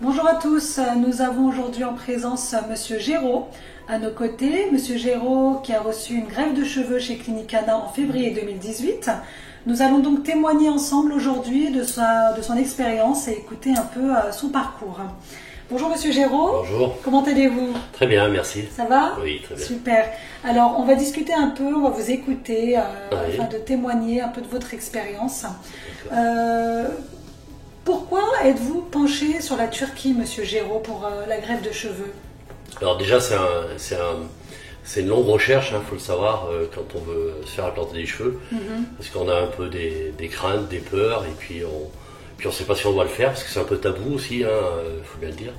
Bonjour à tous, nous avons aujourd'hui en présence Monsieur Géraud à nos côtés. Monsieur Géraud qui a reçu une greffe de cheveux chez Clinique Anna en février 2018. Nous allons donc témoigner ensemble aujourd'hui de son expérience et écouter un peu son parcours. Bonjour Monsieur Géraud. Bonjour. Comment allez-vous? Très bien, merci. Ça va? Oui, très bien. Super. Alors, on va discuter un peu, on va vous écouter afin de témoigner un peu de votre expérience. Pourquoi êtes-vous penché sur la Turquie, Monsieur Géraud, pour la greffe de cheveux? Alors déjà, c'est une longue recherche, faut le savoir, quand on veut se faire implanter des cheveux, parce qu'on a un peu des craintes, des peurs, et puis on ne sait pas si on doit le faire, parce que c'est un peu tabou aussi, faut bien le dire.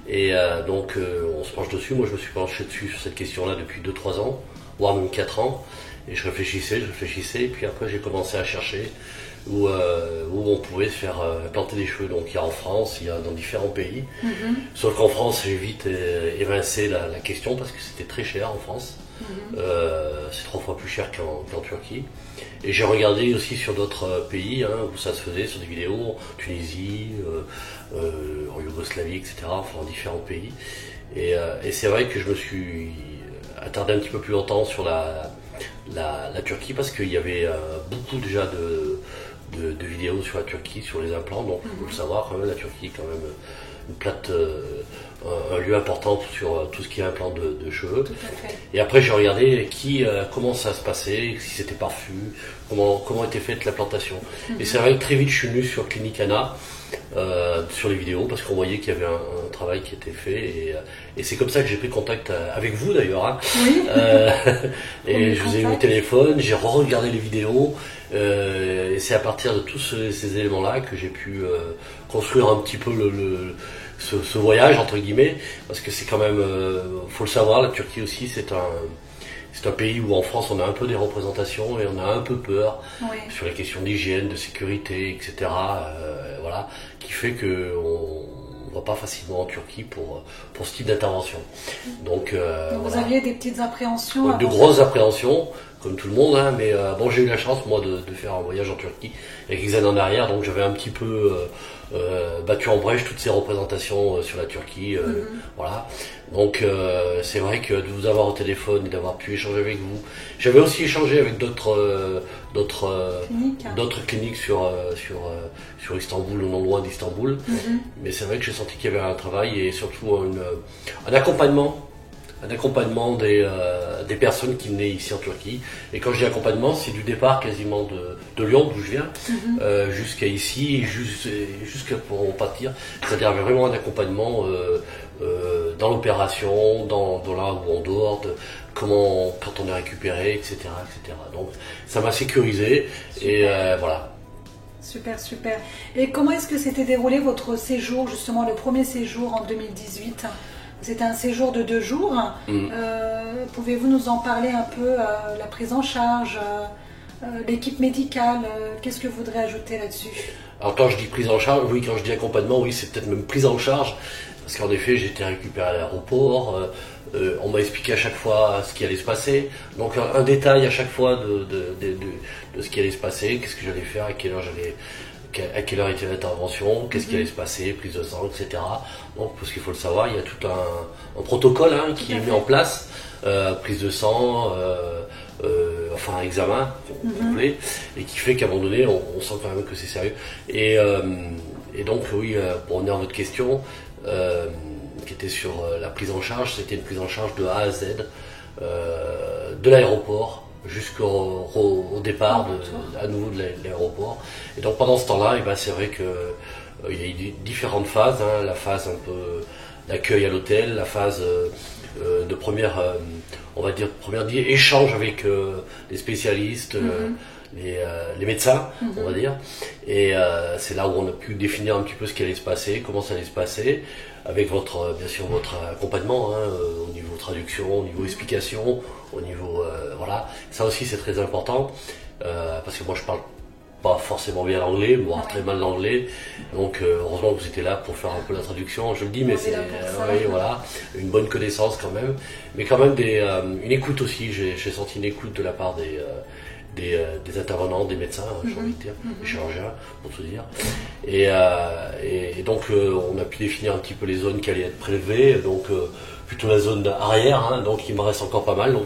Et donc, on se penche dessus. Moi, je me suis penché dessus sur cette question-là depuis 2-3 ans, voire même 4 ans, et je réfléchissais, et puis après, j'ai commencé à chercher où on pouvait se faire implanter des cheveux. Donc il y a en France, il y a dans différents pays. Sauf qu'en France, j'ai vite évincé la question parce que c'était très cher en France. C'est 3 fois plus cher qu'en Turquie. Et j'ai regardé aussi sur d'autres pays où ça se faisait, sur des vidéos, en Tunisie, en Yougoslavie, etc., enfin en différents pays. Et c'est vrai que je me suis attardé un petit peu plus longtemps sur la Turquie parce qu'il y avait beaucoup déjà de vidéos sur la Turquie, sur les implants. Donc il faut le savoir, quand même, la Turquie est quand même un lieu important sur tout ce qui est implant de cheveux. Tout à fait. Et après j'ai regardé comment ça se passait, si c'était parfum, comment était faite l'implantation. Et c'est vrai que très vite je suis venu sur Clinique Anna, sur les vidéos, parce qu'on voyait qu'il y avait un travail qui était fait, et c'est comme ça que j'ai pris contact avec vous d'ailleurs. Oui. Et je vous ai eu au téléphone, j'ai re-regardé les vidéos, et c'est à partir de tous ces éléments-là que j'ai pu construire un petit peu ce voyage entre guillemets, parce que c'est quand même, faut le savoir, la Turquie aussi c'est un pays où en France on a un peu des représentations et on a un peu peur sur les questions d'hygiène, de sécurité, etc. Voilà, qui fait que on va pas facilement en Turquie pour ce type d'intervention. Donc vous aviez des petites appréhensions? De grosses appréhensions, comme tout le monde, mais bon, j'ai eu la chance moi de faire un voyage en Turquie avec quelques années en arrière, donc j'avais un petit peu battu en brèche toutes ces représentations sur la Turquie, voilà. Donc c'est vrai que de vous avoir au téléphone et d'avoir pu échanger avec vous, j'avais aussi échangé avec d'autres cliniques sur Istanbul, ou non loin d'Istanbul, mais c'est vrai que j'ai senti qu'il y avait un travail et surtout un accompagnement des personnes qui venaient ici en Turquie. Et quand je dis accompagnement, c'est du départ quasiment de Lyon, d'où je viens, jusqu'à ici, jusqu'à pour partir. C'est-à-dire vraiment un accompagnement dans l'opération, dans là où on dort, quand on est récupéré, etc., etc. Donc ça m'a sécurisé. Super. Et voilà. Super, super. Et comment est-ce que s'était déroulé votre séjour, justement le premier séjour en 2018? C'était un séjour de 2 jours. Pouvez-vous nous en parler un peu, la prise en charge, l'équipe médicale, qu'est-ce que vous voudrez ajouter là-dessus? Alors quand je dis prise en charge, oui, quand je dis accompagnement, oui, c'est peut-être même prise en charge, parce qu'en effet, j'ai été récupéré à l'aéroport, on m'a expliqué à chaque fois ce qui allait se passer, donc un détail à chaque fois de ce qui allait se passer, qu'est-ce que j'allais faire, à quelle heure était l'intervention, qu'est-ce qui allait se passer, prise de sang, etc. Donc, parce qu'il faut le savoir, il y a tout un protocole qui est mis en place, prise de sang, enfin examen complet, et qui fait qu'à un moment donné, on sent quand même que c'est sérieux. Et donc, oui, pour revenir à votre question, qui était sur la prise en charge, c'était une prise en charge de A à Z, de l'aéroport jusqu'au départ à nouveau de l'aéroport. Et donc pendant ce temps-là, c'est vrai que il y a eu différentes phases, la phase un peu d'accueil à l'hôtel, la phase de première, on va dire échange avec les spécialistes, les médecins, on va dire. Et c'est là où on a pu définir un petit peu ce qui allait se passer, comment ça allait se passer, avec bien sûr votre accompagnement, au niveau traduction, au niveau explication, au niveau voilà. Ça aussi c'est très important, parce que moi je parle pas forcément bien l'anglais, voire très mal l'anglais, donc heureusement que vous étiez là pour faire un peu la traduction, je le dis, mais c'est voilà, une bonne connaissance quand même, mais quand même une écoute aussi, j'ai senti une écoute de la part des intervenants, des médecins, j'ai envie de dire, des chirurgiens, pour tout dire. Et donc on a pu définir un petit peu les zones qui allaient être prélevées, donc plutôt la zone arrière, hein, donc il me reste encore pas mal, donc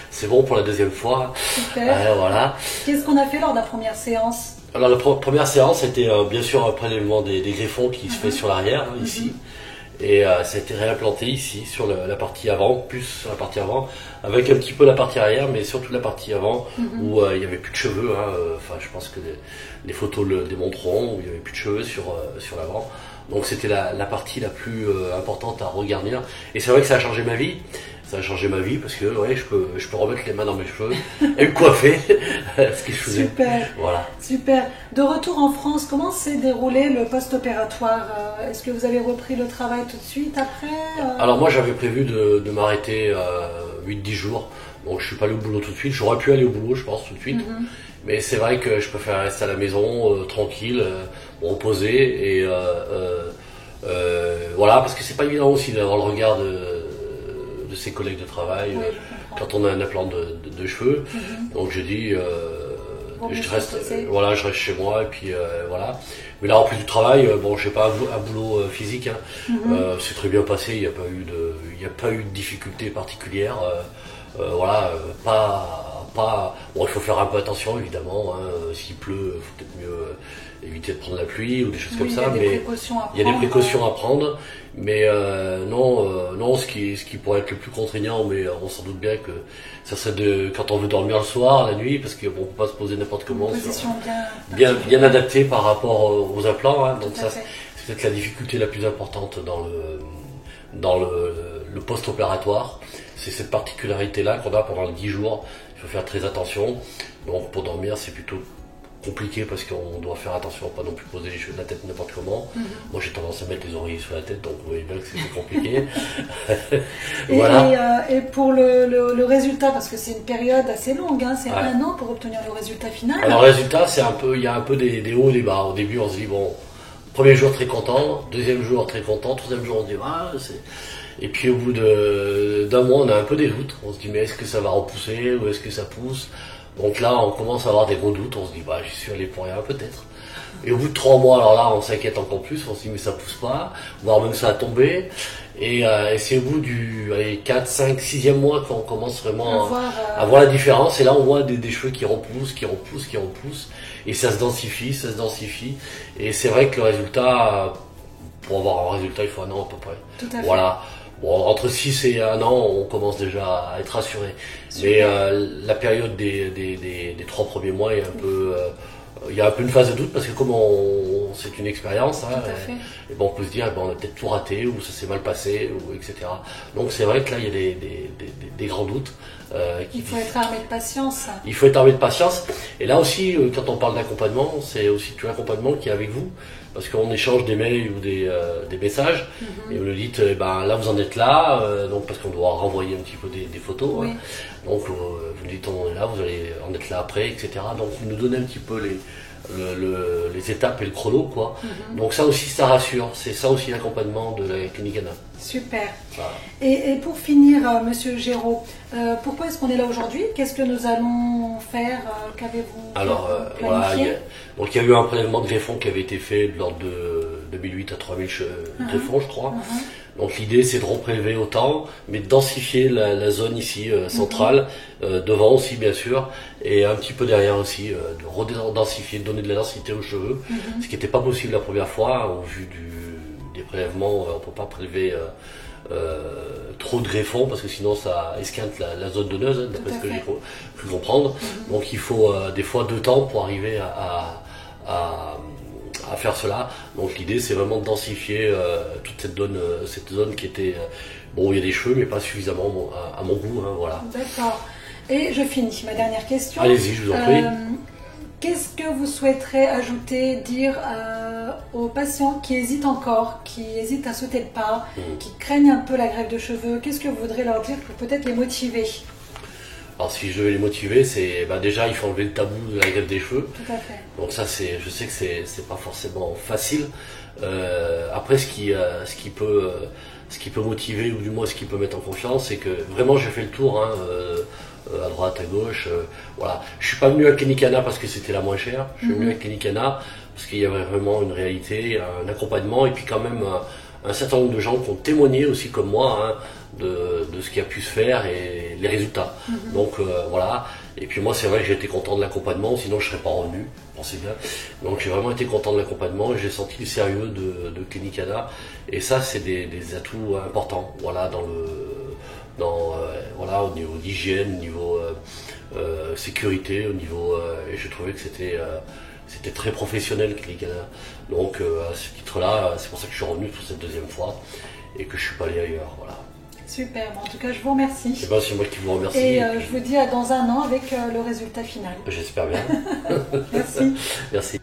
c'est bon pour la deuxième fois. Super. Voilà. Qu'est-ce qu'on a fait lors de la première séance? Alors la première séance c'était bien sûr un prélèvement des greffons qui se fait sur l'arrière, hein, ici. Et ça a été réimplanté ici, sur la partie avant, plus sur la partie avant, avec un petit peu la partie arrière, mais surtout la partie avant, où il n'y avait plus de cheveux. Enfin, je pense que les photos le démontreront, où il n'y avait plus de cheveux sur l'avant. Donc c'était la partie la plus importante à regarder. Et c'est vrai que ça a changé ma vie. Ça a changé ma vie parce que ouais, je peux remettre les mains dans mes cheveux et me coiffer, ce que je faisais. Super. Voilà. Super. De retour en France, comment s'est déroulé le post-opératoire? Est-ce que vous avez repris le travail tout de suite après? Alors moi j'avais prévu de m'arrêter 8-10 jours. Donc je suis pas allé au boulot tout de suite. J'aurais pu aller au boulot je pense tout de suite. Mais c'est vrai que je préfère rester à la maison, tranquille, me reposer et voilà, parce que c'est pas évident aussi d'avoir le regard de ses collègues de travail quand on a un implant de cheveux. Donc j'ai dit je reste chez moi et puis voilà. Mais là en plus du travail, bon j'ai pas un boulot physique, hein. C'est très bien passé, il n'y a pas eu de difficultés particulières. Voilà, bon, il faut faire un peu attention évidemment, hein. S'il pleut, il faut peut-être mieux éviter de prendre la pluie ou des choses comme ça, mais il y a des précautions à prendre. Mais non, ce qui pourrait être le plus contraignant, mais on s'en doute bien que ça serait quand on veut dormir le soir, la nuit, parce qu'on ne peut pas se poser n'importe comment, bien adapté par rapport aux implants, hein. Donc ça, c'est peut-être la difficulté la plus importante dans le post-opératoire. C'est cette particularité-là qu'on a pendant les 10 jours. Il faut faire très attention. Donc pour dormir, c'est plutôt compliqué parce qu'on doit faire attention à pas non plus poser les cheveux de la tête n'importe comment. Moi j'ai tendance à mettre les oreillers sur la tête, donc vous voyez bien que c'est compliqué. Voilà. Et pour le résultat, parce que c'est une période assez longue, hein, c'est 1 an pour obtenir le résultat final. Alors le résultat, il y a un peu des hauts et des bas. Au début on se dit bon, premier jour très content, deuxième jour très content, troisième jour on se dit et puis au bout d'un mois on a un peu des doutes. On se dit mais est-ce que ça va repousser ou est-ce que ça pousse? Donc là, on commence à avoir des gros doutes, on se dit, j'y suis allé pour rien, peut-être. Et au bout de 3 mois, alors là, on s'inquiète encore plus, on se dit, mais ça pousse pas, voire même ça a tombé. Et c'est au bout du 4, 5, 6e mois qu'on commence vraiment à voir la différence. Et là, on voit des cheveux qui repoussent. Et ça se densifie. Et c'est vrai que le résultat, pour avoir un résultat, il faut 1 an à peu près. Tout à fait. Voilà. Bon, entre 6 et 1 an, on commence déjà à être rassuré. Mais la période des 3 premiers mois est un peu... il y a un peu une phase de doute parce que comme c'est une expérience, hein, et bon, on peut se dire on a peut-être tout raté ou ça s'est mal passé, ou etc. Donc c'est vrai que là il y a des grands doutes. Il faut être armé de patience. Il faut être armé de patience. Et là aussi, quand on parle d'accompagnement, c'est aussi tout l'accompagnement qui est avec vous. Parce qu'on échange des mails ou des messages, et vous nous dites, là vous en êtes là, donc parce qu'on doit renvoyer un petit peu des photos. Oui. Hein. Donc vous nous dites on est là, vous allez en être là après, etc. Donc vous nous donnez un petit peu les étapes et le chrono, quoi. Donc ça aussi, ça rassure. C'est ça aussi l'accompagnement de la clinique Anna. Super. Voilà. Et pour finir, Monsieur Géraud, pourquoi est-ce qu'on est là aujourd'hui? Qu'est-ce que nous allons faire? Qu'avez-vous planifié? Donc il y a eu un prélèvement de greffons qui avait été fait de l'ordre de 2008 à 3000 greffons, je crois. Donc l'idée c'est de reprélever autant, mais de densifier la zone ici centrale, devant aussi bien sûr, et un petit peu derrière aussi, de redensifier, de donner de la densité aux cheveux, ce qui n'était pas possible la première fois, au vu des prélèvements, on ne peut pas prélever trop de greffons parce que sinon ça esquinte la zone donneuse, hein, d'après ce que j'ai pu comprendre. Donc il faut des fois 2 temps pour arriver à faire cela. Donc l'idée c'est vraiment de densifier toute cette zone qui était bon, il y a des cheveux mais pas suffisamment à mon goût, hein, voilà. D'accord. Et je finis ma dernière question. Allez-y, je vous en prie. Qu'est-ce que vous souhaiterez ajouter, dire aux patients qui hésitent encore, qui hésitent à sauter le pas, qui craignent un peu la greffe de cheveux? Qu'est-ce que vous voudrez leur dire pour peut-être les motiver? Alors si je veux les motiver, c'est déjà il faut enlever le tabou de la greffe des cheveux. Tout à fait. Donc ça je sais que c'est pas forcément facile. Après ce qui peut motiver ou du moins ce qui peut mettre en confiance, c'est que vraiment j'ai fait le tour, hein, à droite, à gauche. Voilà. Je suis pas venu à Clinicana parce que c'était la moins chère. Je suis venu à Clinicana parce qu'il y avait vraiment une réalité, un accompagnement et puis quand même un certain nombre de gens qui ont témoigné aussi comme moi hein, de ce qui a pu se faire et les résultats. Donc voilà. Et puis moi c'est vrai que j'ai été content de l'accompagnement, sinon je serais pas revenu, pensez bien. Donc j'ai vraiment été content de l'accompagnement et j'ai senti le sérieux de Clinicana. Et ça c'est des atouts importants, voilà, voilà, au niveau d'hygiène, au niveau sécurité, au niveau et je trouvais que c'était très professionnel Clinicana. Donc à ce titre-là, c'est pour ça que je suis revenu pour cette deuxième fois et que je suis pas allé ailleurs. Voilà. Super, en tout cas je vous remercie. Eh ben, c'est moi qui vous remercie. Et je vous dis à dans un an avec le résultat final. J'espère bien. Merci. Merci.